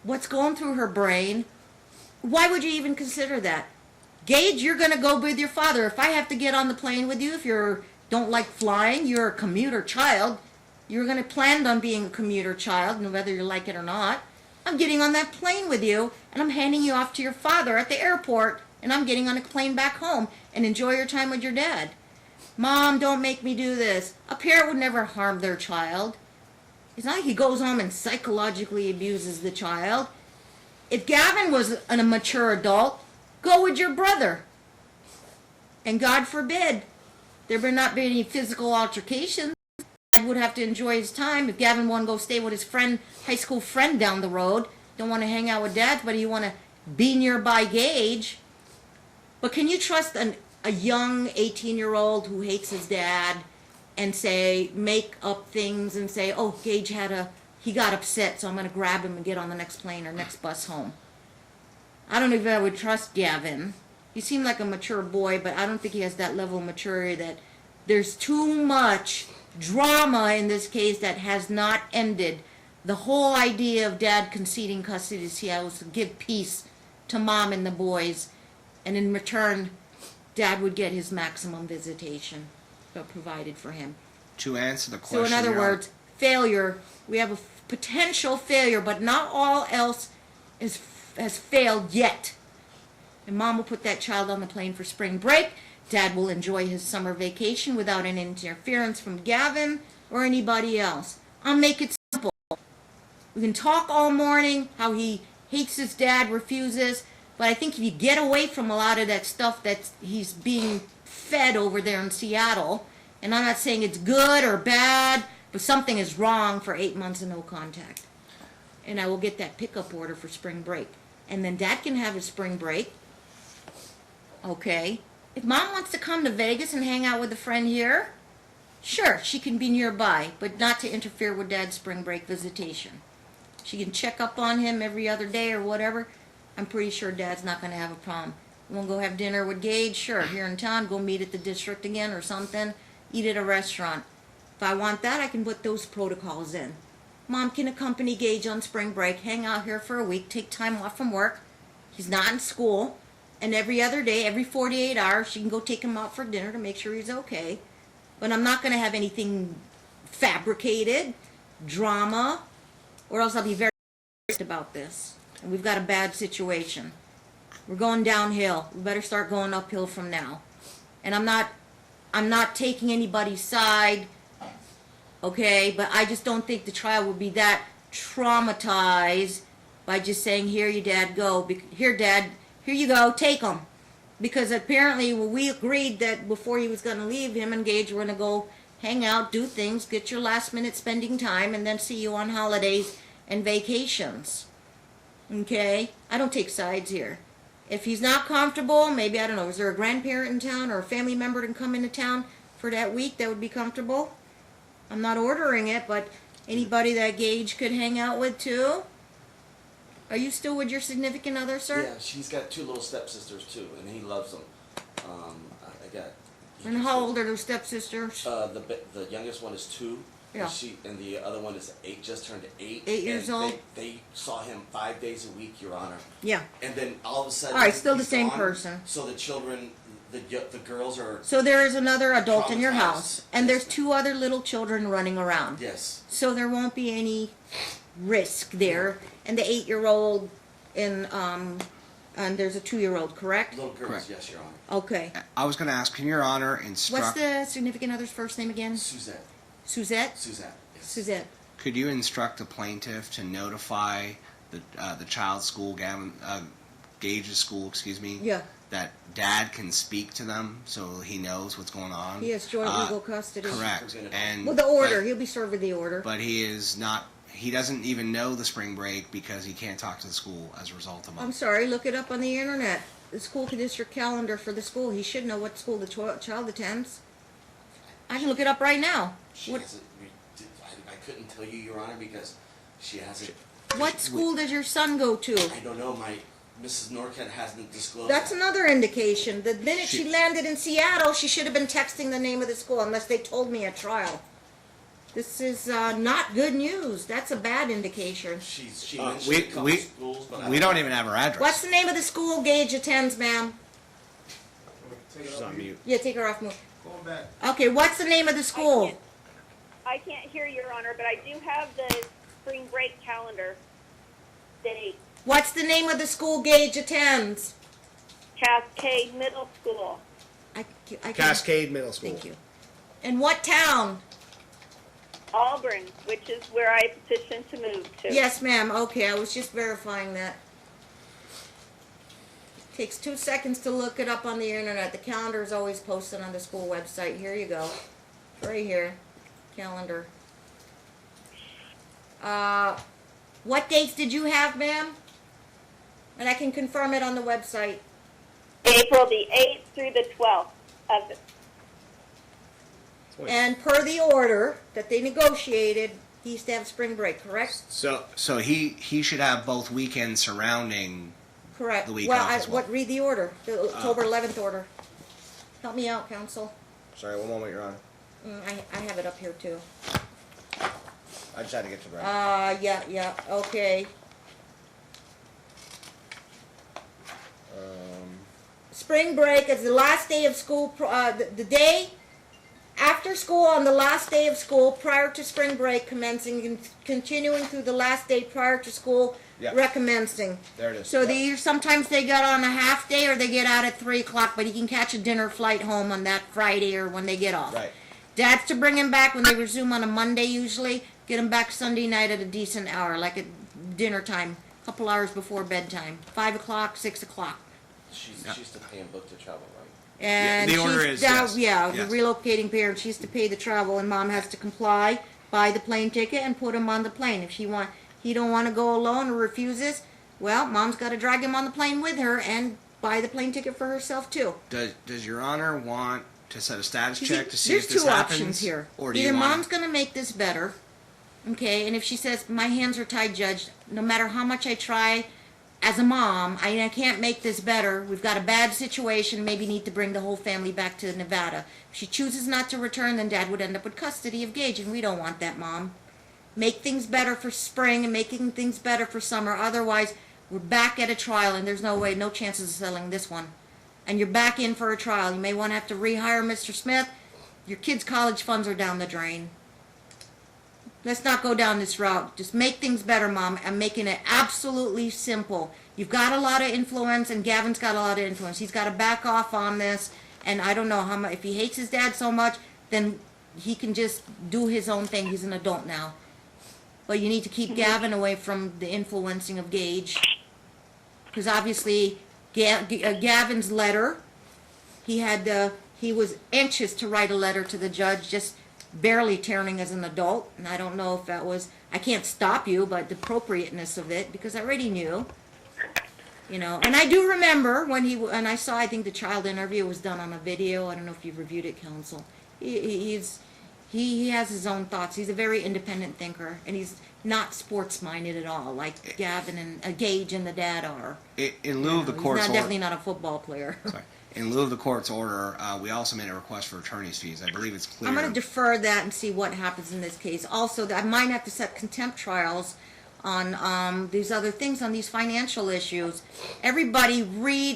Speaker 1: what's going through her brain. Why would you even consider that? Gage, you're going to go with your father. If I have to get on the plane with you, if you don't like flying, you're a commuter child, you're going to plan on being a commuter child, and whether you like it or not, I'm getting on that plane with you, and I'm handing you off to your father at the airport, and I'm getting on a plane back home, and enjoy your time with your dad. Mom, don't make me do this. A parent would never harm their child. It's not like he goes home and psychologically abuses the child. If Gavin was a mature adult, go with your brother. And God forbid, there better not be any physical altercations. Dad would have to enjoy his time. If Gavin wanted to go stay with his friend, high school friend down the road, don't want to hang out with Dad, but you want to be nearby Gage. But can you trust a young 18-year-old who hates his dad and say, make up things and say, oh, Gage he got upset, so I'm going to grab him and get on the next plane or next bus home? I don't know if I would trust Gavin. He seemed like a mature boy, but I don't think he has that level of maturity. That there's too much drama in this case that has not ended. The whole idea of Dad conceding custody to Seattle was to give peace to Mom and the boys, and in return, Dad would get his maximum visitation provided for him.
Speaker 3: To answer the question,
Speaker 1: So in other
Speaker 3: Your Honor-
Speaker 1: words, failure. We have a potential failure, but not all else has failed yet. And Mom will put that child on the plane for spring break. Dad will enjoy his summer vacation without any interference from Gavin or anybody else. I'll make it simple. We can talk all morning how he hates his dad, refuses, but I think if you get away from a lot of that stuff that he's being fed over there in Seattle, and I'm not saying it's good or bad, but something is wrong for 8 months of no contact. And I will get that pickup order for spring break. And then Dad can have his spring break. Okay. If Mom wants to come to Vegas and hang out with a friend here, sure, she can be nearby, but not to interfere with Dad's spring break visitation. She can check up on him every other day or whatever. I'm pretty sure Dad's not going to have a problem. You want to go have dinner with Gage? Sure, here in town, go meet at the district again or something. Eat at a restaurant. If I want that, I can put those protocols in. Mom can accompany Gage on spring break, hang out here for a week, take time off from work. He's not in school. And every other day, every 48 hours, she can go take him out for dinner to make sure he's okay. But I'm not going to have anything fabricated, drama, or else I'll be very pissed about this. And we've got a bad situation. We're going downhill. We better start going uphill from now. And I'm not taking anybody's side, okay? But I just don't think the trial will be that traumatized by just saying, here you Dad, go. Here Dad, here you go, take him. Because apparently we agreed that before he was going to leave, him and Gage were going to go hang out, do things, get your last minute spending time, and then see you on holidays and vacations. Okay? I don't take sides here. If he's not comfortable, maybe, I don't know, is there a grandparent in town or a family member to come into town for that week that would be comfortable? I'm not ordering it, but anybody that Gage could hang out with too? Are you still with your significant other, sir?
Speaker 5: Yeah, she's got 2 little stepsisters too, and he loves them. I got.
Speaker 1: And how old are those stepsisters?
Speaker 5: The youngest one is 2.
Speaker 1: Yeah.
Speaker 5: And the other one is 8, just turned 8.
Speaker 1: 8 years
Speaker 5: and
Speaker 1: old?
Speaker 5: They saw him 5 days a week, Your Honor.
Speaker 1: Yeah.
Speaker 5: And then all of a sudden,
Speaker 1: All right, still the
Speaker 5: he's
Speaker 1: same
Speaker 5: gone.
Speaker 1: person.
Speaker 5: So the children, the girls are.
Speaker 1: So there is another adult in your
Speaker 5: Traumatized.
Speaker 1: house, and there's 2 other little children running around.
Speaker 5: Yes.
Speaker 1: So there won't be any risk there. And the 8-year-old and there's a 2-year-old, correct?
Speaker 5: Little girls,
Speaker 3: Correct.
Speaker 5: yes, Your Honor.
Speaker 1: Okay.
Speaker 3: I was going to ask, can Your Honor instruct...
Speaker 1: What's the significant other's first name again?
Speaker 5: Suzette.
Speaker 1: Suzette?
Speaker 5: Suzette. Yes.
Speaker 1: Suzette.
Speaker 3: Could you instruct the plaintiff to notify the child's school, Gage's school, excuse me,
Speaker 1: Yeah.
Speaker 3: that Dad can speak to them so he knows what's going on?
Speaker 1: He has joint legal custody.
Speaker 3: Correct. And
Speaker 1: Well, the order. He'll be served with the order.
Speaker 3: but he is not. He doesn't even know the spring break because he can't talk to the school as a result of
Speaker 1: I'm
Speaker 3: it.
Speaker 1: sorry, look it up on the internet. the school district calendar for the school. He should know what school the child attends. I can look it up right now.
Speaker 5: She
Speaker 1: What,
Speaker 5: hasn't, I couldn't tell you, Your Honor, because she hasn't.
Speaker 1: what school does your son go to?
Speaker 5: I don't know, Mrs. Norcutt hasn't disclosed
Speaker 1: That's
Speaker 5: that.
Speaker 1: another indication. The minute she
Speaker 3: She-
Speaker 1: landed in Seattle, she should have been texting the name of the school, unless they told me at trial. This is not good news. That's a bad indication.
Speaker 5: She
Speaker 3: Uh,
Speaker 5: mentioned
Speaker 3: we-
Speaker 5: a couple
Speaker 3: we-
Speaker 5: schools, but
Speaker 3: We don't even have her address.
Speaker 1: What's the name of the school Gage attends, ma'am?
Speaker 3: She's on mute.
Speaker 1: Yeah, take her off move. Okay, what's the name of the school?
Speaker 2: I can't hear, Your Honor, but I do have the spring break calendar date.
Speaker 1: What's the name of the school Gage attends?
Speaker 2: Cascade Middle School.
Speaker 1: I can't.
Speaker 3: Cascade Middle School.
Speaker 1: Thank you. And what town?
Speaker 2: Auburn, which is where I petitioned to move to.
Speaker 1: Yes, ma'am. Okay, I was just verifying that. Takes 2 seconds to look it up on the internet. The calendar is always posted on the school website. Here you go. Right here. Calendar. What dates did you have, ma'am? And I can confirm it on the website.
Speaker 2: April the 8th through the 12th of
Speaker 1: And per the order that they negotiated, he used to have spring break, correct?
Speaker 3: So he should have both weekends surrounding.
Speaker 1: Correct.
Speaker 3: The week
Speaker 1: well,
Speaker 3: off as well.
Speaker 1: read the order, the October 11th order. Help me out, counsel.
Speaker 3: Sorry, one moment, Your Honor.
Speaker 1: I have it up here too.
Speaker 3: I just had to get to the right.
Speaker 1: Yeah, okay. Spring break is the last day of school, the day after school on the last day of school prior to spring break commencing and continuing through the last day prior to school
Speaker 3: Yeah.
Speaker 1: recommencing.
Speaker 3: There it is.
Speaker 1: So
Speaker 3: Yep.
Speaker 1: sometimes they get on a half day or they get out at 3 o'clock, but he can catch a dinner flight home on that Friday or when they get off.
Speaker 3: Right.
Speaker 1: Dad's to bring him back when they resume on a Monday usually. Get him back Sunday night at a decent hour, like at dinner time, a couple hours before bedtime, 5 o'clock, 6 o'clock.
Speaker 5: She's to pay and book to travel, right?
Speaker 1: And
Speaker 3: the order
Speaker 1: she's
Speaker 3: is,
Speaker 1: down,
Speaker 3: yes.
Speaker 1: yeah,
Speaker 3: Yes.
Speaker 1: the relocating parent. She's to pay the travel, and mom has to comply, buy the plane ticket, and put him on the plane. If he don't want to go alone or refuses, well, mom's got to drag him on the plane with her and buy the plane ticket for herself too.
Speaker 3: Does Your Honor want to set a status
Speaker 1: You see,
Speaker 3: check to see
Speaker 1: there's
Speaker 3: if this
Speaker 1: two
Speaker 3: happens?
Speaker 1: options here.
Speaker 3: Or do
Speaker 1: Either
Speaker 3: you want?
Speaker 1: mom's going to make this better, okay, and if she says my hands are tied, Judge, no matter how much I try. As a mom, I can't make this better. We've got a bad situation. Maybe need to bring the whole family back to Nevada. If she chooses not to return, then Dad would end up with custody of Gage, and we don't want that, Mom. Make things better for spring and making things better for summer. Otherwise, we're back at a trial, and there's no chances of settling this one. And you're back in for a trial. You may want to have to rehire Mr. Smith. Your kids' college funds are down the drain. Let's not go down this route. Just make things better, Mom. I'm making it absolutely simple. You've got a lot of influence, and Gavin's got a lot of influence. He's got to back off on this, and I don't know how much. If he hates his dad so much, then he can just do his own thing. He's an adult now. But you need to keep Gavin away from the influencing of Gage. Because obviously, Gavin's letter, he was anxious to write a letter to the judge, just barely turning as an adult, and I don't know if that was, I can't stop you, but the appropriateness of it, because I already knew, and I do remember when I saw, I think the child interview was done on a video. I don't know if you've reviewed it, counsel. He has his own thoughts. He's a very independent thinker, and he's not sports-minded at all, like Gavin and Gage and the dad are.
Speaker 3: In lieu of the court's
Speaker 1: He's
Speaker 3: order.
Speaker 1: definitely not a football player.
Speaker 3: Sorry. In lieu of the court's order, we also made a request for attorney's fees. I believe it's clear.
Speaker 1: I'm going to defer that and see what happens in this case. Also, I might have to set contempt trials on these other things, on these financial issues. Everybody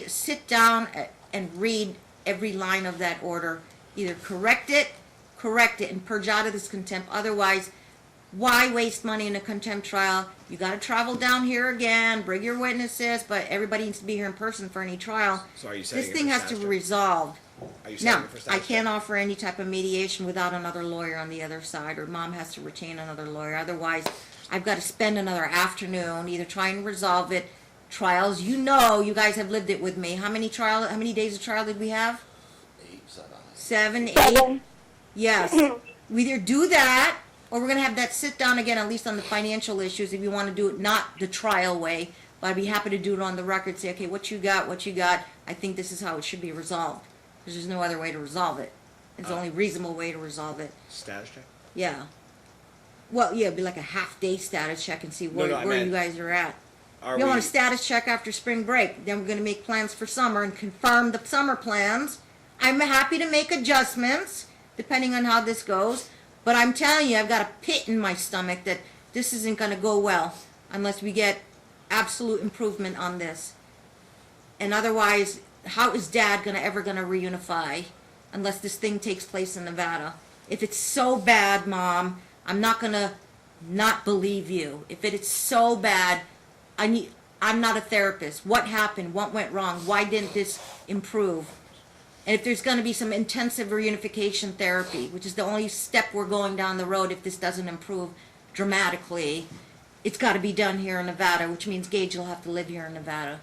Speaker 1: sit down and read every line of that order. Either correct it, and purge out of this contempt. Otherwise, why waste money in a contempt trial? You got to travel down here again, bring your witnesses, but everybody needs to be here in person for any trial.
Speaker 3: So are you setting
Speaker 1: This
Speaker 3: it
Speaker 1: thing
Speaker 3: for
Speaker 1: has to
Speaker 3: status
Speaker 1: be
Speaker 3: check?
Speaker 1: resolved.
Speaker 3: Are you setting
Speaker 1: No,
Speaker 3: it for
Speaker 1: I
Speaker 3: status
Speaker 1: can't
Speaker 3: check?
Speaker 1: offer any type of mediation without another lawyer on the other side, or mom has to retain another lawyer. Otherwise, I've got to spend another afternoon either trying to resolve it. Trials, you guys have lived it with me. How many days of trial did we have?
Speaker 5: 8,
Speaker 1: 7, 8?
Speaker 2: 7.
Speaker 1: Yes. We either do that, or we're going to have that sit down again, at least on the financial issues, if you want to do it not the trial way, But I'd be happy to do it on the record, say, okay, what you got, I think this is how it should be resolved. Because there's no other way to resolve it. It's the only reasonable way to resolve it.
Speaker 3: Status check?
Speaker 1: Yeah. Well, yeah, it'd be like a half-day status check and see where,
Speaker 3: No, I
Speaker 1: where you
Speaker 3: meant,
Speaker 1: guys are at.
Speaker 3: Are
Speaker 1: We
Speaker 3: we,
Speaker 1: want a status check after spring break. Then we're going to make plans for summer and confirm the summer plans. I'm happy to make adjustments, depending on how this goes. But I'm telling you, I've got a pit in my stomach that this isn't going to go well unless we get absolute improvement on this. And otherwise, how is Dad ever going to reunify unless this thing takes place in Nevada? If it's so bad, Mom, I'm not going to not believe you. If it is so bad, I'm not a therapist. What happened? What went wrong? Why didn't this improve? And if there's going to be some intensive reunification therapy, which is the only step we're going down the road if this doesn't improve dramatically, it's got to be done here in Nevada, which means Gage will have to live here in Nevada.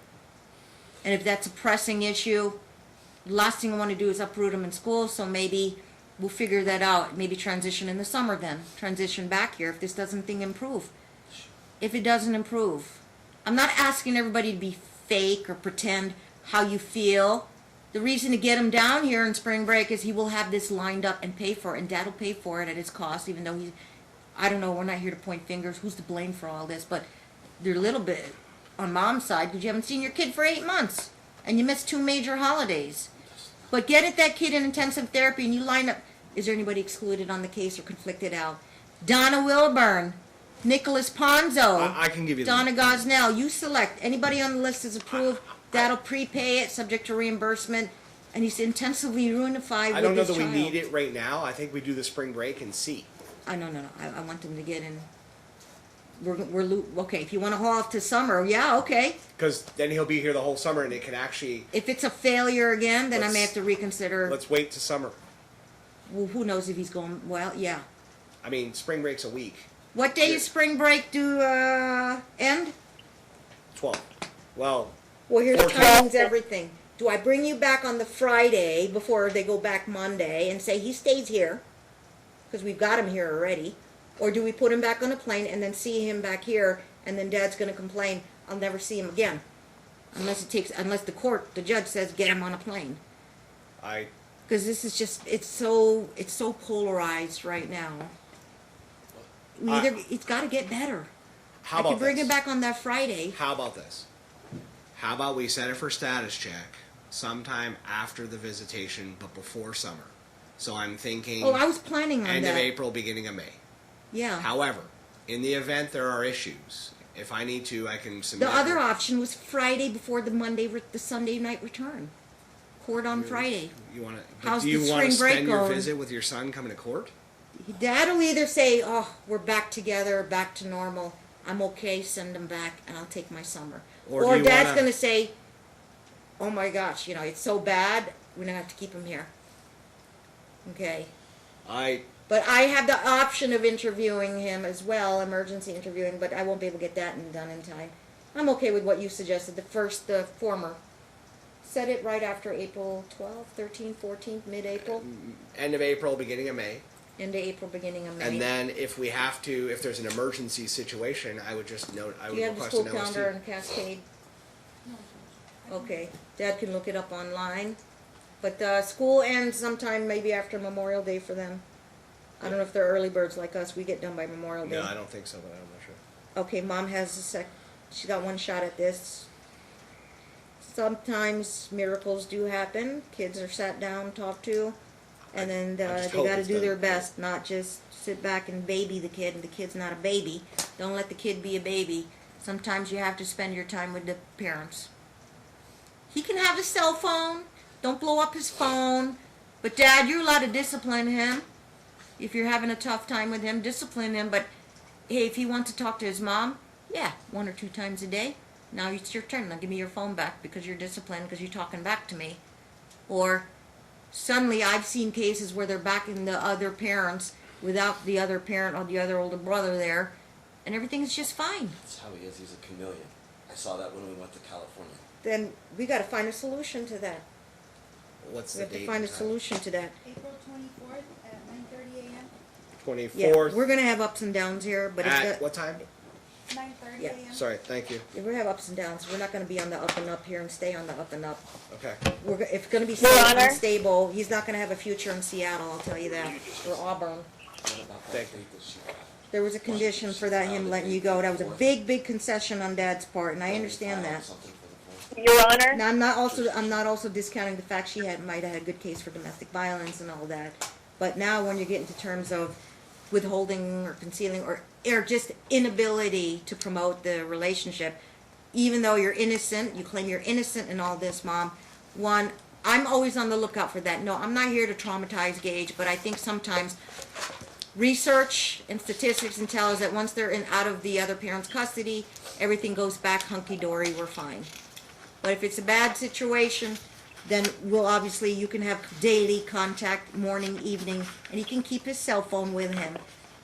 Speaker 1: And if that's a pressing issue, the last thing I want to do is uproot him in school, so maybe we'll figure that out. Maybe transition in the summer then. Transition back here if this doesn't improve. If it doesn't improve. I'm not asking everybody to be fake or pretend how you feel. The reason to get him down here in spring break is he will have this lined up and pay for it, and Dad will pay for it at his cost, even though I don't know, we're not here to point fingers. Who's to blame for all this? But they're a little bit on Mom's side because you haven't seen your kid for 8 months, and you missed 2 major holidays. But get that kid in intensive therapy, and you line up. Is there anybody excluded on the case or conflicted out? Donna Wilburn, Nicholas Ponzo,
Speaker 3: I can give you
Speaker 1: Donna Gosnell. You select. Anybody on the list is approved. That'll prepay it, subject to reimbursement. And he's intensively reunified with
Speaker 3: I don't know
Speaker 1: his
Speaker 3: that
Speaker 1: child.
Speaker 3: we need it right now. I think we do the spring break and see.
Speaker 1: No. I want them to get in. Okay, if you want to haul off to summer, yeah, okay.
Speaker 3: Because then he'll be here the whole summer and it can actually...
Speaker 1: If it's a failure again, then I may
Speaker 3: Let's-
Speaker 1: have to reconsider.
Speaker 3: Let's wait to summer.
Speaker 1: Well, who knows if he's going, well, yeah.
Speaker 3: I mean, spring break's a week.
Speaker 1: What day is spring break due end?
Speaker 3: 12. Well,
Speaker 1: Well, here's
Speaker 3: 14.
Speaker 1: timings, everything. Do I bring you back on the Friday before they go back Monday and say he stays here? Because we've got him here already. Or do we put him back on a plane and then see him back here and then Dad's going to complain, I'll never see him again. Unless the judge says get him on a plane. Because this is just, it's so polarized right now. It's got to get better.
Speaker 3: how
Speaker 1: I
Speaker 3: about
Speaker 1: could bring
Speaker 3: this?
Speaker 1: him back on that Friday.
Speaker 3: How about this? How about we set it for status check sometime after the visitation, but before summer? So I'm thinking
Speaker 1: Oh, I was planning on
Speaker 3: end
Speaker 1: that.
Speaker 3: of April, beginning of May.
Speaker 1: Yeah.
Speaker 3: However, in the event there are issues, if I need to, I can submit.
Speaker 1: The other option was Friday before the Sunday night return. Court on Friday.
Speaker 3: You want to?
Speaker 1: How's
Speaker 3: Do you
Speaker 1: the
Speaker 3: want to
Speaker 1: spring break
Speaker 3: spend your
Speaker 1: going?
Speaker 3: visit with your son coming to court?
Speaker 1: Dad will either say, oh, we're back together, back to normal. I'm okay, send him back, and I'll take my summer.
Speaker 3: Or do
Speaker 1: Or
Speaker 3: you
Speaker 1: Dad's
Speaker 3: wanna-
Speaker 1: going to say, oh my gosh, it's so bad, we're going to have to keep him here. Okay. But I have the option of interviewing him as well, emergency interviewing, but I won't be able to get that done in time. I'm okay with what you suggested, the former. Set it right after April 12th, 13th, 14th, mid-April.
Speaker 3: End of April, beginning of May.
Speaker 1: End of April, beginning of May.
Speaker 3: And then if we have to, if there's an emergency situation, I would just note, I
Speaker 1: Do
Speaker 3: would
Speaker 1: you have the
Speaker 3: request
Speaker 1: school
Speaker 3: an
Speaker 1: calendar
Speaker 3: LST.
Speaker 1: in Cascade? Okay, Dad can look it up online. But school ends sometime maybe after Memorial Day for them. I don't know if they're early birds like us. We get done by Memorial Day.
Speaker 3: No, I don't think so, but I'm not sure.
Speaker 1: Okay, Mom has she got one shot at this. Sometimes miracles do happen. Kids are sat down, talked to, and then
Speaker 3: I just
Speaker 1: they
Speaker 3: hope
Speaker 1: got to
Speaker 3: it's
Speaker 1: do their
Speaker 3: done.
Speaker 1: best, not just sit back and baby the kid, and the kid's not a baby. Don't let the kid be a baby. Sometimes you have to spend your time with the parents. He can have a cell phone. Don't blow up his phone. But Dad, you're allowed to discipline him. If you're having a tough time with him, discipline him. But hey, if he wants to talk to his mom, yeah, 1 or 2 times a day. Now it's your turn. Now give me your phone back because you're disciplined because you're talking back to me. Or suddenly I've seen cases where they're backing the other parents without the other parent or the other older brother there, and everything's just fine.
Speaker 5: That's how he is. He's a chameleon. I saw that when we went to California.
Speaker 1: Then we got to find a solution to that.
Speaker 3: What's
Speaker 1: We
Speaker 3: the
Speaker 1: have
Speaker 3: date?
Speaker 1: to find a
Speaker 3: and time?
Speaker 1: solution to that.
Speaker 6: April 24th at 9:30 a.m.
Speaker 3: 24th.
Speaker 1: Yeah, we're gonna have ups and downs here, but it's
Speaker 3: At
Speaker 1: got
Speaker 3: what time?
Speaker 6: 9:30
Speaker 1: Yeah.
Speaker 6: a.m.
Speaker 3: Sorry, thank you.
Speaker 1: Yeah, we have ups and downs. We're not gonna be on the up and up here and stay on the up and up.
Speaker 3: Okay.
Speaker 1: If it's gonna be
Speaker 2: Your
Speaker 1: stable
Speaker 2: Honor?
Speaker 1: and stable, he's not gonna have a future in Seattle, I'll tell you that, or Auburn.
Speaker 3: Thank you.
Speaker 1: There was a condition for that, him letting you go. That was a big, big concession on Dad's part, and I understand that.
Speaker 2: Your Honor?
Speaker 1: Now, I'm not also discounting the fact she might have had a good case for domestic violence and all that. But now when you're getting to terms of withholding or concealing or just inability to promote the relationship, even though you're innocent, you claim you're innocent in all this, Mom. One, I'm always on the lookout for that. No, I'm not here to traumatize Gage, but I think sometimes research and statistics and tell us that once they're out of the other parent's custody, everything goes back hunky-dory, we're fine. But if it's a bad situation, then you can have daily contact, morning, evening, and he can keep his cell phone with him.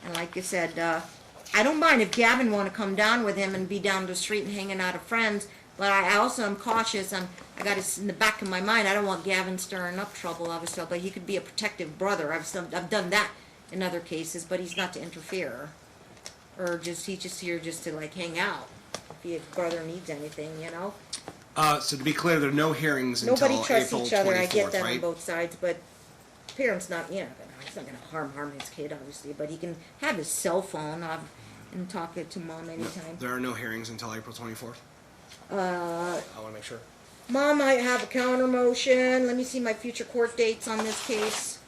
Speaker 1: And like I said, I don't mind if Gavin want to come down with him and be down the street and hanging out with friends, but I also am cautious. I got it in the back of my mind, I don't want Gavin stirring up trouble, obviously, but he could be a protective brother. I've done that in other cases, but he's not to interfere. Or he's just here just to like hang out if his brother needs anything, you know?
Speaker 3: So to be clear, there are no hearings until
Speaker 1: Nobody trusts
Speaker 3: April
Speaker 1: each other, I get
Speaker 3: 24th,
Speaker 1: that on
Speaker 3: right?
Speaker 1: both sides, but parents he's not gonna harm his kid, obviously, but he can have his cell phone and talk it to Mom anytime.
Speaker 3: There are no hearings until April 24th?
Speaker 1: Uh,
Speaker 3: I want to make sure.
Speaker 1: Mom might have a counter motion. Let me see my future court dates on this case.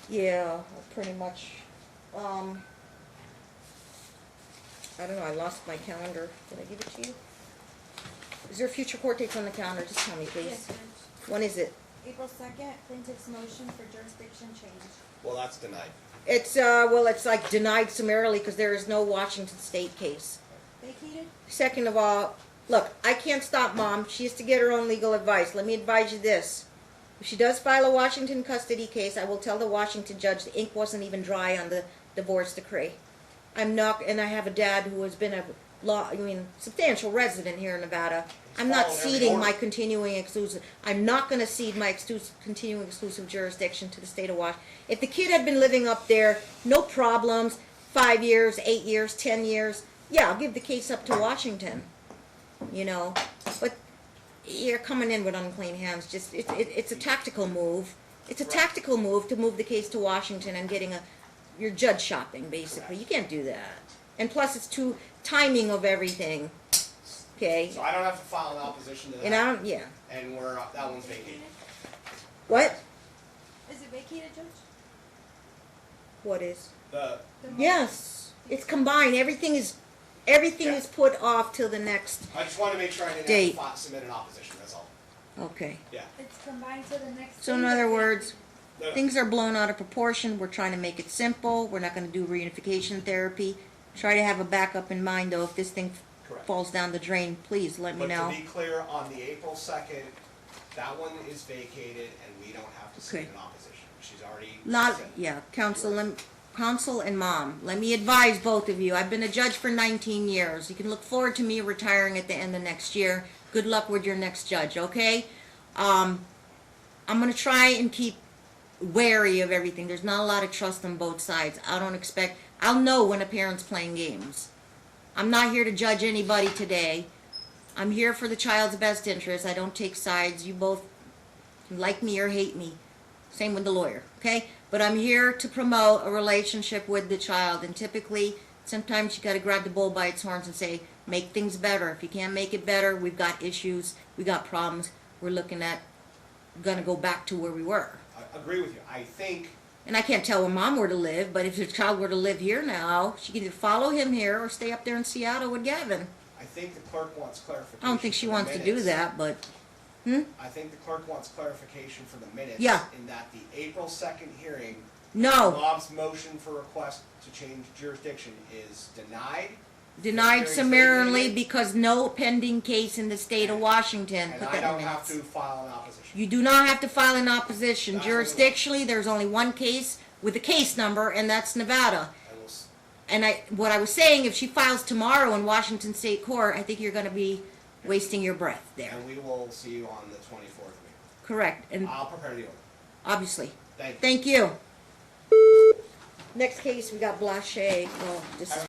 Speaker 1: Yeah, pretty much. I don't know, I lost my calendar. Did I give it to you? Is there future court dates on the calendar? Just tell me, please.
Speaker 6: Yes, Judge.
Speaker 1: When is it?
Speaker 6: April 2nd, plaintiff's motion for jurisdiction change.
Speaker 3: Well, that's denied.
Speaker 1: It's like denied summarily because there is no Washington State case.
Speaker 6: Vacated?
Speaker 1: Second of all, look, I can't stop Mom. She has to get her own legal advice. Let me advise you this. If she does file a Washington custody case, I will tell the Washington judge the ink wasn't even dry on the divorce decree. And I have a dad who has been a substantial resident here in Nevada. I'm not ceding my continuing exclusive. I'm not going to cede my continuing exclusive jurisdiction to the state of Washington. If the kid had been living up there, no problems. 5 years, 8 years, 10 years. Yeah, I'll give the case up to Washington. But you're coming in with unclean hands. It's a tactical move. It's a tactical move to move the case to Washington and you're judge shopping, basically. You can't do that. And plus, it's too timing of everything. Okay.
Speaker 3: So I don't have to file an opposition to that?
Speaker 1: And that
Speaker 3: one's vacated.
Speaker 1: What?
Speaker 6: Is it vacated, Judge?
Speaker 1: What is?
Speaker 3: The
Speaker 1: Yes. It's combined. Everything is put off till the next.
Speaker 3: I just want to make sure I didn't
Speaker 1: Date.
Speaker 3: have to submit an opposition, that's all.
Speaker 1: Okay.
Speaker 3: Yeah.
Speaker 6: It's combined to the next.
Speaker 1: So in
Speaker 6: date.
Speaker 1: other words,
Speaker 3: No, no.
Speaker 1: things are blown out of proportion. We're trying to make it simple. We're not going to do reunification therapy. Try to have a backup in mind, though. If this thing
Speaker 3: Correct.
Speaker 1: falls down the drain, please let me
Speaker 3: But
Speaker 1: know.
Speaker 3: to be clear, on the April 2nd, that one is vacated and we don't have to submit
Speaker 1: Okay.
Speaker 3: an opposition. She's already said.
Speaker 1: Counsel and Mom, let me advise both of you. I've been a judge for 19 years. You can look forward to me retiring at the end of next year. Good luck with your next judge, okay? I'm going to try and keep wary of everything. There's not a lot of trust on both sides. I'll know when a parent's playing games. I'm not here to judge anybody today. I'm here for the child's best interest. I don't take sides. You both like me or hate me. Same with the lawyer, okay? But I'm here to promote a relationship with the child. And typically, sometimes you got to grab the bull by its horns and say, make things better. If you can't make it better, we've got issues, we got problems. We're looking at going to go back to where we were.
Speaker 3: I agree with you. I think
Speaker 1: And I can't tell where Mom were to live, but if the child were to live here now, she could either follow him here or stay up there in Seattle with Gavin.
Speaker 3: I think the clerk wants clarification.
Speaker 1: I don't think she
Speaker 3: for the
Speaker 1: wants to do
Speaker 3: minutes.
Speaker 1: that, but
Speaker 3: I think the clerk wants clarification for the minutes.
Speaker 1: Yeah.
Speaker 3: In that the April 2nd hearing,
Speaker 1: no.
Speaker 3: Bob's motion for request to change jurisdiction is denied.
Speaker 1: Denied
Speaker 3: Hearing's
Speaker 1: summarily
Speaker 3: vacated,
Speaker 1: because no pending case in the state of Washington.
Speaker 3: And
Speaker 1: Put
Speaker 3: I
Speaker 1: that in
Speaker 3: don't
Speaker 1: the
Speaker 3: have
Speaker 1: minutes.
Speaker 3: to file an opposition.
Speaker 1: You do not have to file an opposition.
Speaker 3: That's what we want.
Speaker 1: Jurisdictionally, there's only one case with a case number, and that's Nevada.
Speaker 3: And we'll s-
Speaker 1: And what I was saying, if she files tomorrow in Washington State Court, I think you're going to be wasting your breath there.
Speaker 3: And we will see you on the 24th.
Speaker 1: Correct. And
Speaker 3: I'll prepare the order.
Speaker 1: obviously.
Speaker 3: Thank you.
Speaker 1: Thank you. Next case, we got Blache. Oh, this is